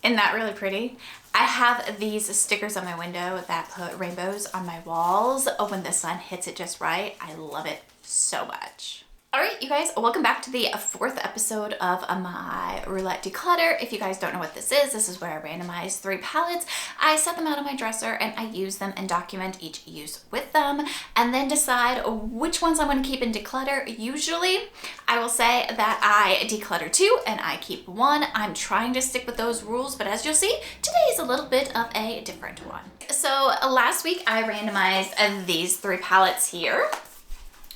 Isn't that really pretty? I have these stickers on my window that put rainbows on my walls. When the sun hits it just right, I love it so much. All right, you guys, welcome back to the 4th episode of my roulette declutter. If you guys don't know what this is where I randomize 3 palettes. I set them out on my dresser and I use them and document each use with them and then decide which ones I'm going to keep in declutter. Usually, I will say that I declutter 2 and I keep 1. I'm trying to stick with those rules, but as you'll see, today is a little bit of a different one. So last week I randomized these 3 palettes here.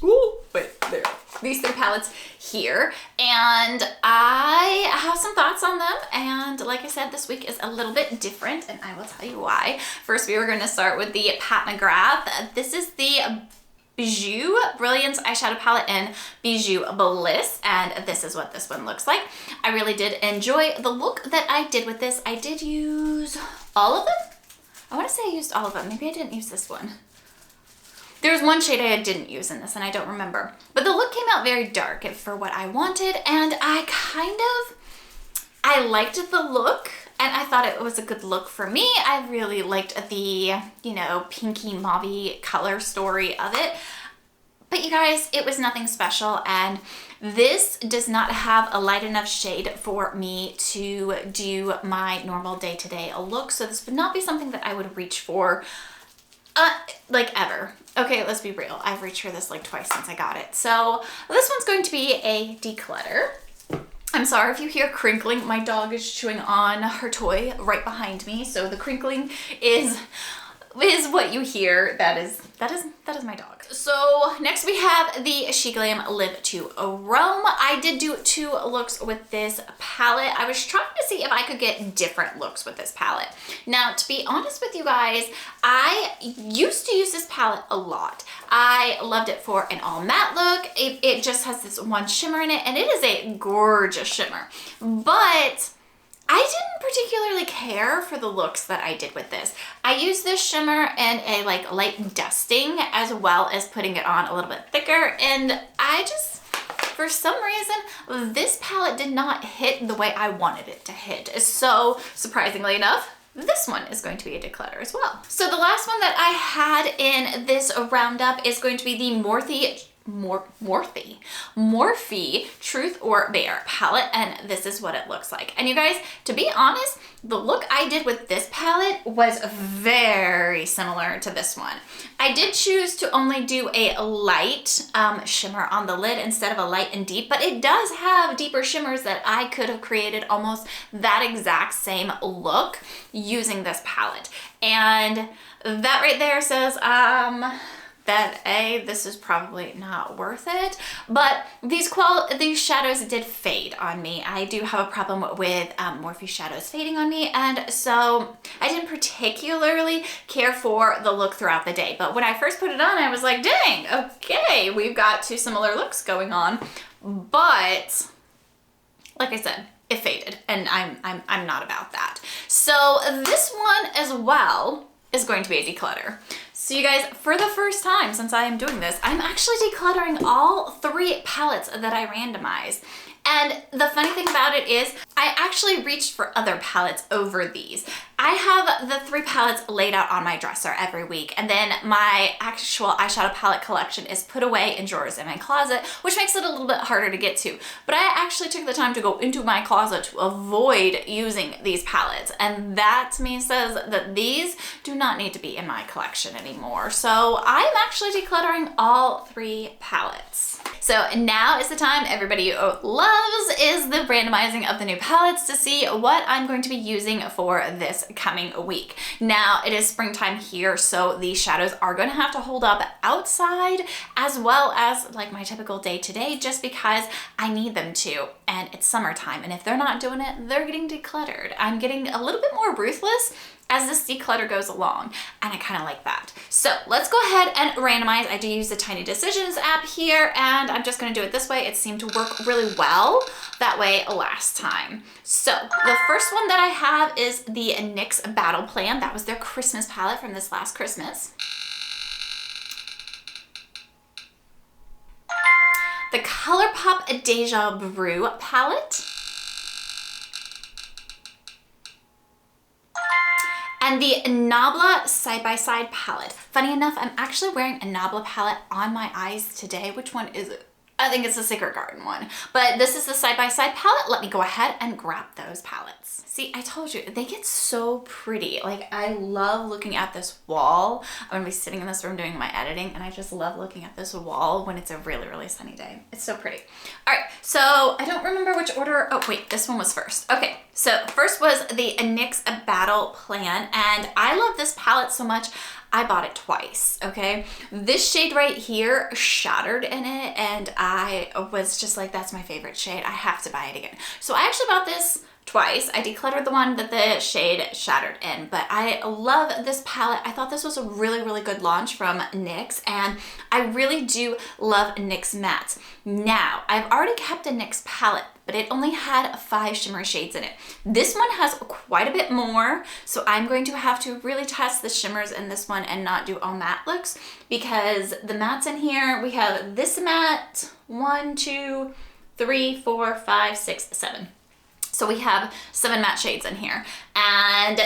Ooh, wait, there. These 3 palettes here, and I have some thoughts on them, and like I said, this week is a little bit different, and I will tell you why. First, we were going to start with the Pat McGrath. This is the Bijou Brilliance eyeshadow palette in Bijou Bliss, and this is what this one looks like. I really did enjoy the look that I did with this. I did use all of them. I want to say I used all of them. Maybe I didn't use this one. There's one shade I didn't use in this and I don't remember. But the look came out very dark for what I wanted, and I liked the look and I thought it was a good look for me. I really liked the, pinky mauve color story of it. But you guys, it was nothing special, and this does not have a light enough shade for me to do my normal day-to-day look. So this would not be something that I would reach for like ever. Okay, let's be real. I've reached for this like twice since I got it. So this one's going to be a declutter. I'm sorry if you hear crinkling. My dog is chewing on her toy right behind me. So the crinkling is what you hear. That is my dog. So next we have the She Glam Live to Roam. I did do 2 looks with this palette. I was trying to see if I could get different looks with this palette. Now, to be honest with you guys, I used to use this palette a lot. I loved it for an all matte look. It just has this one shimmer in it, and it is a gorgeous shimmer. But I didn't particularly care for the looks that I did with this. I used this shimmer in a light dusting as well as putting it on a little bit thicker, and for some reason, this palette did not hit the way I wanted it to hit. So surprisingly enough, this one is going to be a declutter as well. So the last one that I had in this roundup is going to be the Morphe Truth or Bear palette, and this is what it looks like. And you guys, to be honest, the look I did with this palette was very similar to this one. I did choose to only do a light shimmer on the lid instead of a light and deep, but it does have deeper shimmers that I could have created almost that exact same look using this palette. And that right there says, that this is probably not worth it, but these shadows did fade on me. I do have a problem with Morphe shadows fading on me, and so I didn't particularly care for the look throughout the day. But when I first put it on, I was like, dang, okay, we've got 2 similar looks going on. But like I said, it faded, and I'm not about that. So this one as well is going to be a declutter. So you guys, for the first time since I am doing this, I'm actually decluttering all 3 palettes that I randomized. And the funny thing about it is I actually reached for other palettes over these. I have the 3 palettes laid out on my dresser every week, and then my actual eyeshadow palette collection is put away in drawers in my closet, which makes it a little bit harder to get to. But I actually took the time to go into my closet to avoid using these palettes, and that to me says that these do not need to be in my collection anymore. So I'm actually decluttering all 3 palettes. So now is the time everybody loves, is the randomizing of the new palettes to see what I'm going to be using for this coming week. Now it is springtime here, so these shadows are going to have to hold up outside as well as like my typical day-to-day, just because I need them to, and it's summertime, and if they're not doing it, they're getting decluttered. I'm getting a little bit more ruthless as this declutter goes along, and I kind of like that. So let's go ahead and randomize. I do use the Tiny Decisions app here, and I'm just going to do it this way. It seemed to work really well that way last time. So the first one that I have is the NYX Battle Plan. That was their Christmas palette from this last Christmas. The ColourPop Deja Brew palette. and the Nabla side-by-side palette. Funny enough, I'm actually wearing a Nabla palette on my eyes today. Which one is it? I think it's the Secret Garden one, but this is the side-by-side palette. Let me go ahead and grab those palettes. See, I told you, they get so pretty. Like, I love looking at this wall. I'm gonna be sitting in this room doing my editing, and I just love looking at this wall when it's a really, really sunny day. It's so pretty. All right, so I don't remember which order. Oh wait, this one was first. Okay, so first was the NYX Battle Plan, and I love this palette so much, I bought it twice, okay? This shade right here shattered in it, and I was just like, that's my favorite shade. I have to buy it again. So I actually bought this twice. I decluttered the one that the shade shattered in, but I love this palette. I thought this was a really, really good launch from NYX, and I really do love NYX mattes. Now, I've already kept a NYX palette, but it only had 5 shimmer shades in it. This one has quite a bit more, so I'm going to have to really test the shimmers in this one and not do all matte looks, because the mattes in here, we have this matte, 1, 2, 3, 4, 5, 6, 7. So we have 7 matte shades in here, and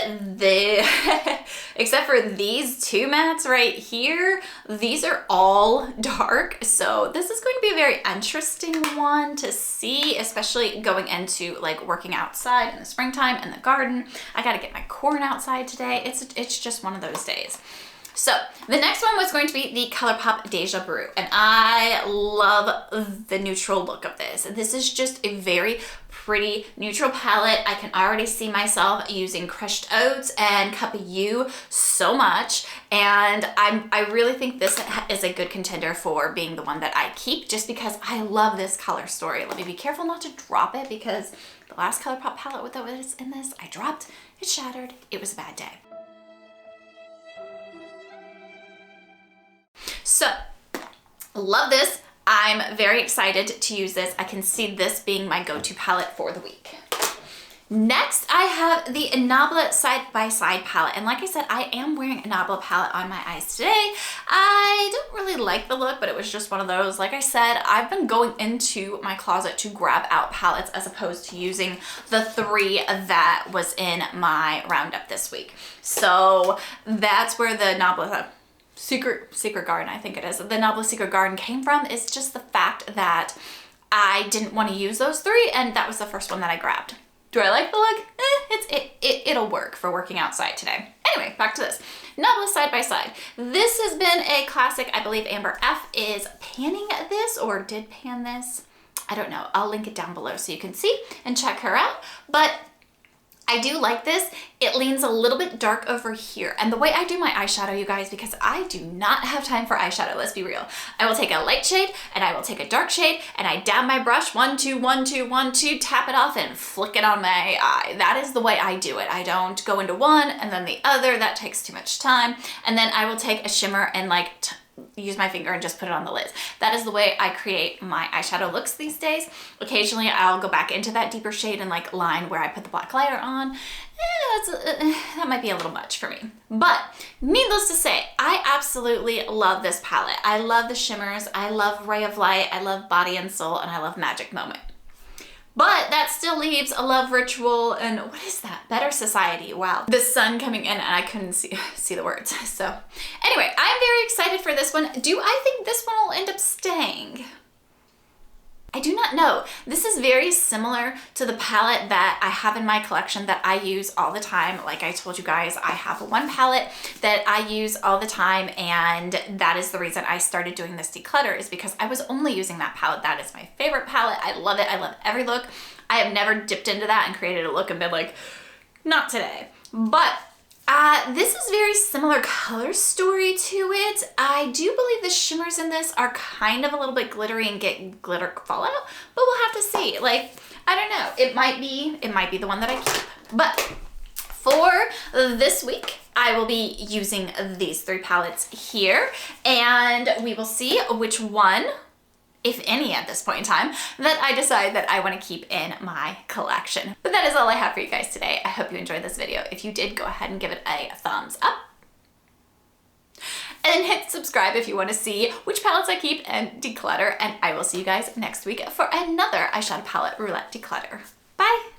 except for these 2 mattes right here, these are all dark. So this is going to be a very interesting one to see, especially going into like working outside in the springtime in the garden. I got to get my corn outside today. It's just one of those days. So the next one was going to be the ColourPop Deja Brew, and I love the neutral look of this. This is just a very pretty neutral palette. I can already see myself using Crushed Oats and Cup of You so much, and I really think this is a good contender for being the one that I keep, just because I love this color story. Let me be careful not to drop it, because the last ColourPop palette that was in this, I dropped, it shattered, it was a bad day. So, love this. I'm very excited to use this. I can see this being my go-to palette for the week. Next, I have the Nabla side-by-side palette. And like I said, I am wearing a Nabla palette on my eyes today. I don't really like the look, but it was just one of those. Like I said, I've been going into my closet to grab out palettes as opposed to using the 3 that was in my roundup this week. So that's where the Nabla Secret Garden, I think it is, the Nabla Secret Garden came from, is just the fact that I didn't want to use those 3, and that was the first one that I grabbed. Do I like the look? It'll work for working outside today. Anyway, back to this. Nabla side-by-side. This has been a classic. I believe Amber F is panning this, or did pan this. I don't know. I'll link it down below so you can see and check her out. But I do like this. It leans a little bit dark over here. And the way I do my eyeshadow, you guys, because I do not have time for eyeshadow, let's be real. I will take a light shade and I will take a dark shade and I dab my brush, 1, 2, 1, 2, 1, 2, tap it off and flick it on my eye. That is the way I do it. I don't go into one and then the other. That takes too much time. And then I will take a shimmer and like use my finger and just put it on the lids. That is the way I create my eyeshadow looks these days. Occasionally I'll go back into that deeper shade and like line where I put the black lighter on. That might be a little much for me. But needless to say, I absolutely love this palette. I love the shimmers. I love Ray of Light. I love Body and Soul, and I love Magic Moment. But that still leaves a Love Ritual and what is that? Better Society. Wow. The sun coming in and I couldn't see the words. So anyway, I'm very excited for this one. Do I think this one will end up staying? I do not know. This is very similar to the palette that I have in my collection that I use all the time. Like I told you guys, I have one palette that I use all the time, and that is the reason I started doing this declutter, is because I was only using that palette. That is my favorite palette. I love it. I love every look. I have never dipped into that and created a look and been like, not today. But this is very similar color story to it. I do believe the shimmers in this are kind of a little bit glittery and get glitter fallout, but we'll have to see. Like, I don't know. It might be the one that I keep. But for this week, I will be using these 3 palettes here, and we will see which one, if any at this point in time, that I decide that I want to keep in my collection. But that is all I have for you guys today. I hope you enjoyed this video. If you did, go ahead and give it a thumbs up. And hit subscribe if you want to see which palettes I keep and declutter. And I will see you guys next week for another eyeshadow palette roulette declutter. Bye!